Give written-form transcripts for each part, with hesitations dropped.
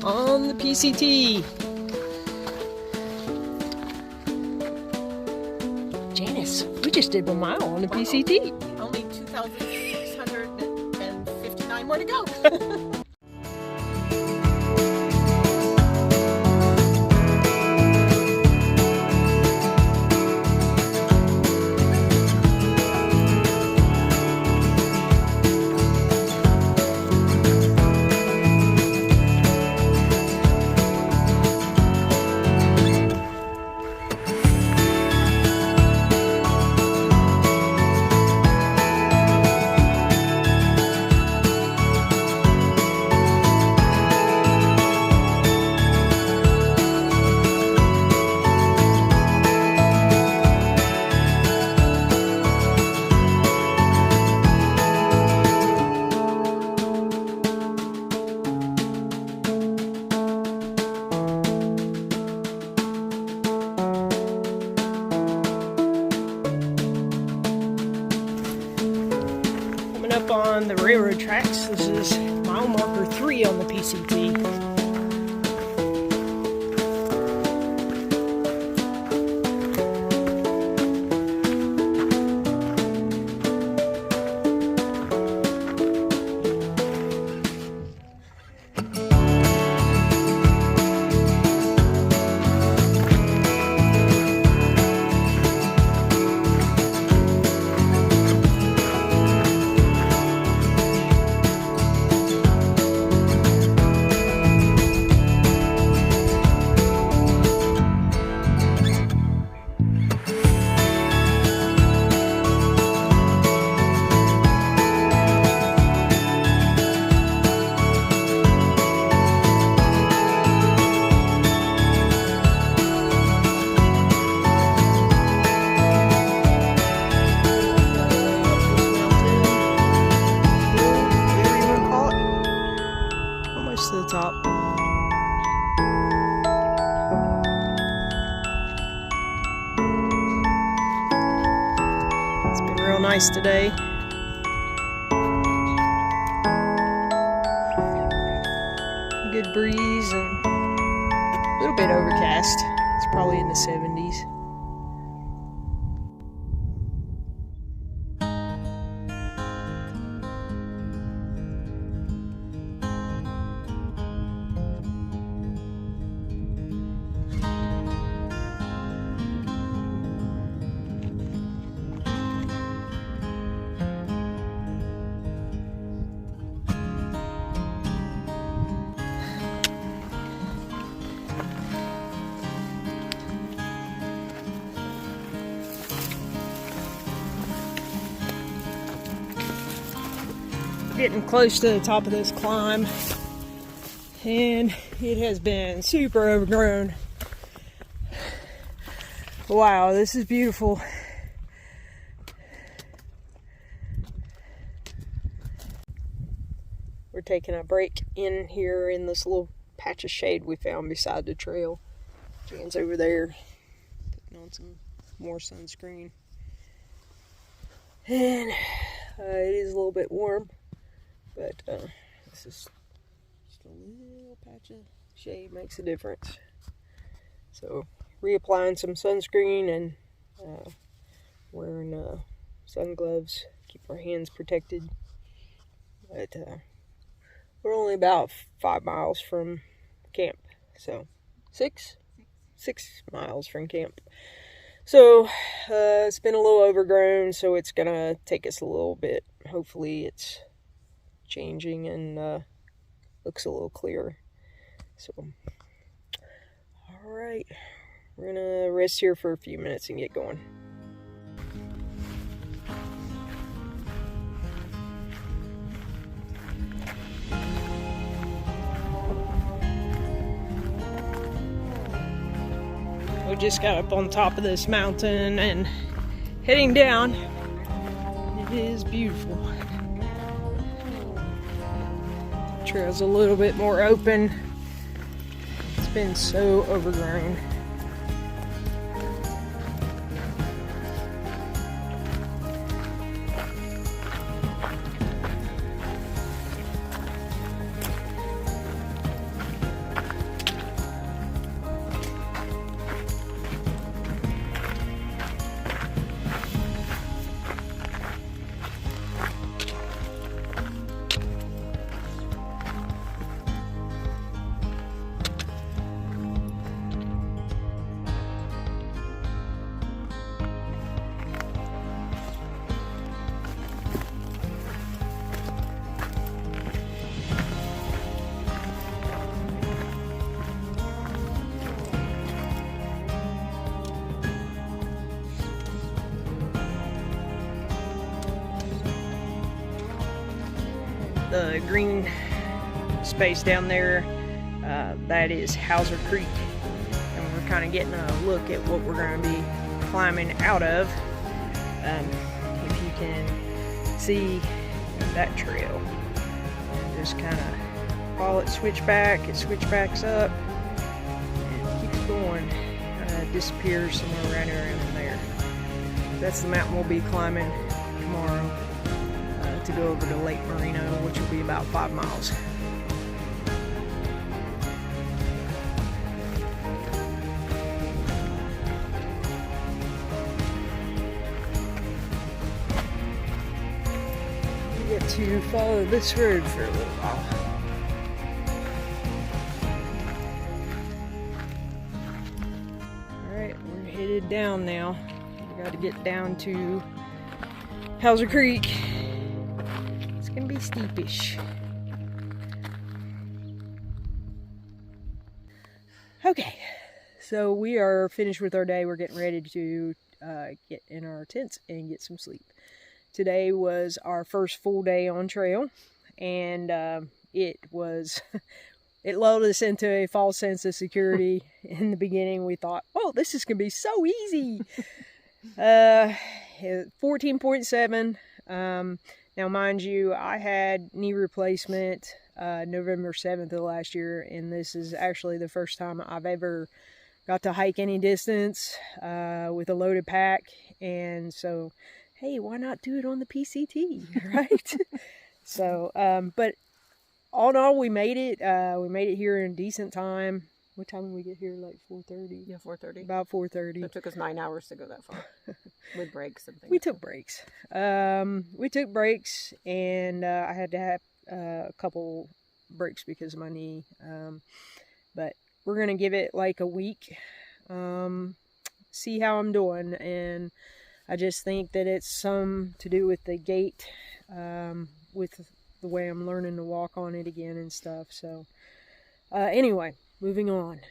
on the PCT. Janice, we just did 1 mile on the PCT. Only 2,659 more to go. Up on the railroad tracks. This is mile marker 3 on the PCT. To the top. It's been real nice today. Good breeze and a little bit overcast. It's probably in the 70s. Getting close to the top of this climb, and it has been super overgrown. Wow, this is beautiful. We're taking a break in here in this little patch of shade we found beside the trail. Jan's over there putting on some more sunscreen, and it is a little bit warm. But this is just a little patch of shade makes a difference. So reapplying some sunscreen and wearing sun gloves, keep our hands protected. But we're only about 5 miles from camp, so 6 miles from camp. So it's been a little overgrown, so it's gonna take us a little bit. Hopefully it's changing and looks a little clearer. So all right, we're gonna rest here for a few minutes and get going. We just got up on top of this mountain and heading down. It is beautiful. Trail's a little bit more open. It's been so overgrown. the green space down there, that is Hauser Creek. And we're kind of getting a look at what we're going to be climbing out of. If you can see that trail. Just kind of follow it, switchbacks up, and keep it going. Disappears somewhere right around there. That's the mountain we'll be climbing tomorrow to go over to Lake Marino, which will be about 5 miles. We get to follow this road for a little while. Headed down now. We got to get down to Hauser Creek. It's gonna be steepish. Okay, so we are finished with our day. We're getting ready to get in our tents and get some sleep. Today was our first full day on trail, and it was it lulled us into a false sense of security. In the beginning, we thought, oh, this is going to be so easy. 14.7. Now, mind you, I had knee replacement November 7th of last year, and this is actually the first time I've ever got to hike any distance with a loaded pack. And so, hey, why not do it on the PCT, right? So, but all in all, we made it. We made it here in decent time. What time did we get here? Like 4:30? Yeah, 4:30. About 4:30. It took us 9 hours to go that far. With breaks and things. We took breaks. And I had to have a couple breaks because of my knee. But we're going to give it like a week. See how I'm doing. And I just think that it's some to do with the gait, with the way I'm learning to walk on it again and stuff. So anyway, moving on.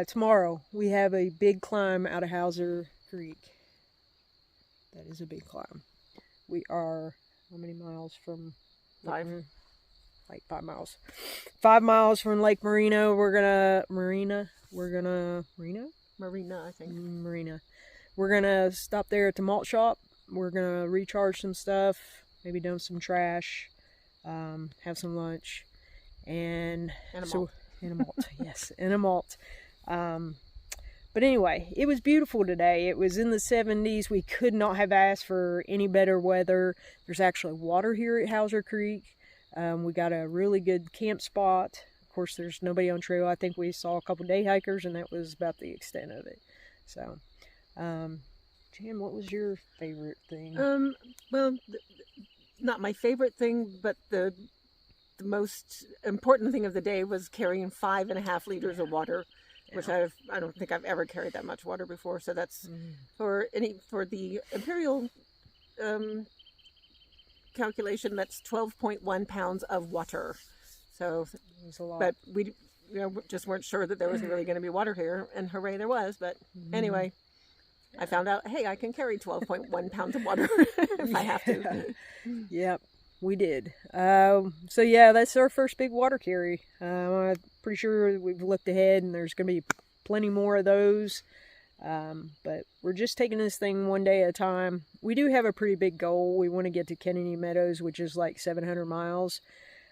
Tomorrow we have a big climb out of Hauser Creek. That is a big climb. We are how many miles from 5? Like 5 miles. 5 miles from Lake Marino. Marina, I think. Marina. We're gonna stop there at the malt shop. We're gonna recharge some stuff, maybe dump some trash, have some lunch, and a malt. And a malt, yes, and a malt. But anyway, it was beautiful today. It was in the 70s. We could not have asked for any better weather. There's actually water here at Hauser Creek. We got a really good camp spot. Of course, there's nobody on trail. I think we saw a couple day hikers, and that was about the extent of it. So, Jan, what was your favorite thing? Well, not my favorite thing, but the most important thing of the day was carrying 5.5 liters of water, which I don't think I've ever carried that much water before. So that's for the imperial calculation. That's 12.1 pounds of water. So, it's a lot. but we just weren't sure that there was really going to be water here, and hooray, there was. But anyway, I found out, hey, I can carry 12.1 pounds of water if I have to. Yep. We did. So yeah, that's our first big water carry. I'm pretty sure we've looked ahead and there's going to be plenty more of those. But we're just taking this thing one day at a time. We do have a pretty big goal. We want to get to Kennedy Meadows, which is like 700 miles.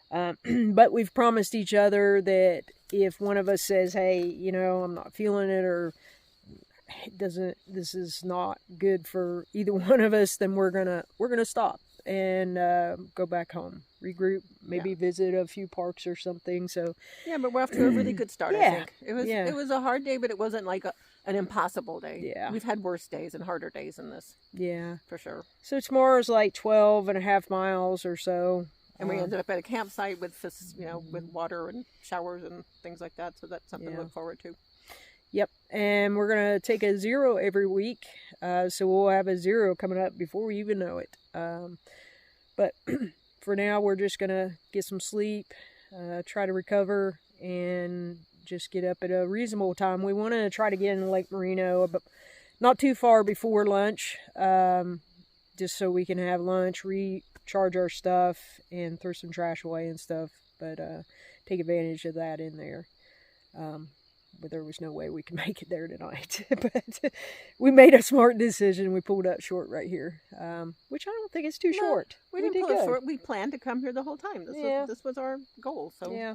But we've promised each other that if one of us says, hey, I'm not feeling it, or this is not good for either one of us, then we're gonna stop and go back home, regroup, maybe visit a few parks or something. So yeah, but we're off to a really good start. Yeah. I think it was a hard day, but it wasn't like an impossible day. Yeah, we've had worse days and harder days than this. Yeah, for sure. So tomorrow's like 12.5 miles or so, and we ended up at a campsite with with water and showers and things like that. So that's something to look forward to. Yep, and we're going to take a 0 every week, so we'll have a 0 coming up before we even know it. But for now, we're just going to get some sleep, try to recover, and just get up at a reasonable time. We want to try to get in Lake Marino, but not too far before lunch. just so we can have lunch, recharge our stuff, and throw some trash away and stuff. But take advantage of that in there. But there was no way we could make it there tonight. But we made a smart decision. We pulled up short right here, which I don't think is too short. We didn't pull it short. We planned to come here the whole time. This was our goal. So yeah,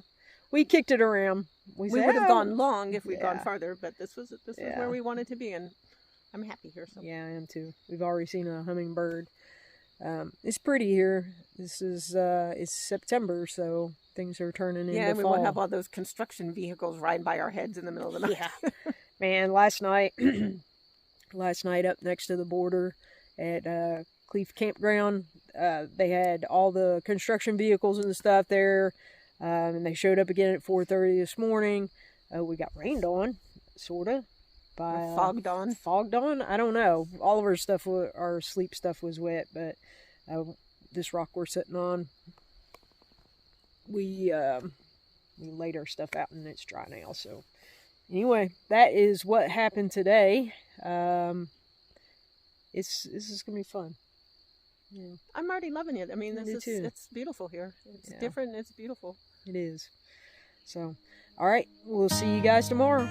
we kicked it around. We would have gone long if we'd gone Yeah. farther, but this was where we wanted to be, and I'm happy here. So Yeah, I am too. We've already seen a hummingbird. It's pretty here. This is it's September, so things are turning into fall. Yeah, and we won't have all those construction vehicles riding by our heads in the middle of the night. Yeah, man. Last night up next to the border at CLEEF campground, they had all the construction vehicles and stuff there, and they showed up again at 4:30 this morning. We got rained on, sorta. Fogged on. Fogged on? I don't know. All of our stuff, our sleep stuff was wet, but this rock we're sitting on, we laid our stuff out and it's dry now. So anyway, that is what happened today. This is gonna be fun. Yeah. I'm already loving it. I mean, too. It's beautiful here. It's different. It's beautiful. It is. So, all right, we'll see you guys tomorrow.